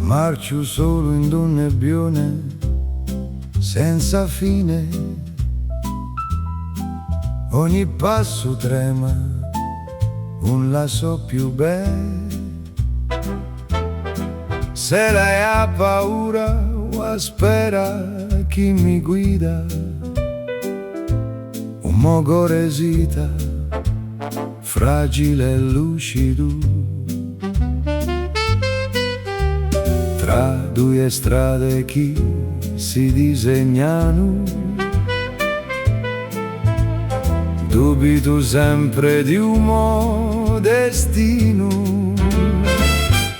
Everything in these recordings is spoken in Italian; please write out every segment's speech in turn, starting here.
Marcio solo in un nebbione senza fine, ogni passo trema, un lasso più bello. Se lei ha paura o aspetta chi mi guida, un mogo esita, fragile e lucido. Tra due strade chi si disegnano, dubito sempre di un mio destino.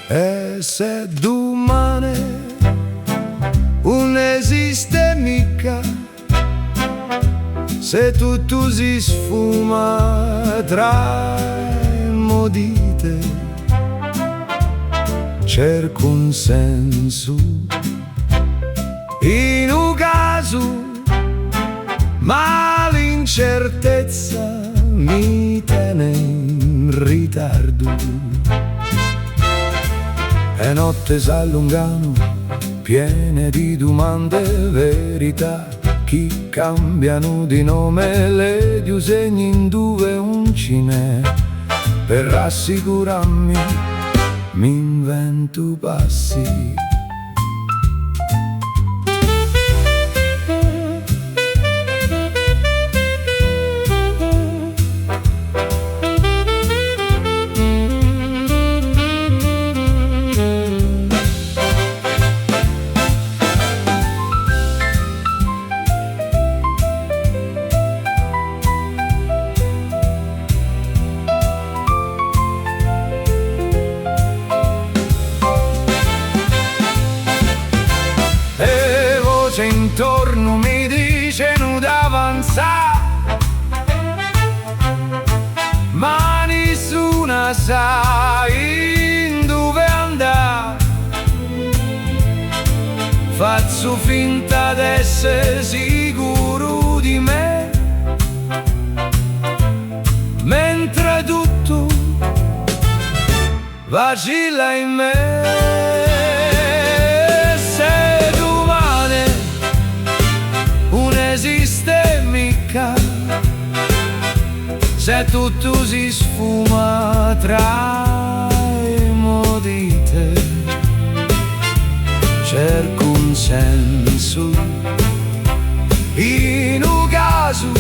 E se domani non esiste mica, se tutto si sfuma tra modite, cerco un senso in un caso, ma l'incertezza mi tiene in ritardo. E notte s'allungano, piene di domande e verità, chi cambiano di nome, le disegni in due un cinè. Per rassicurarmi mi invento passi. Intorno mi dicono d'avanzare, ma nessuna sa in dove andare. Faccio finta d'essere sicuro di me, mentre tutto vacilla in me. Esiste mica, se tutto si sfuma tra le modite, cerco un senso in un caso,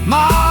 ma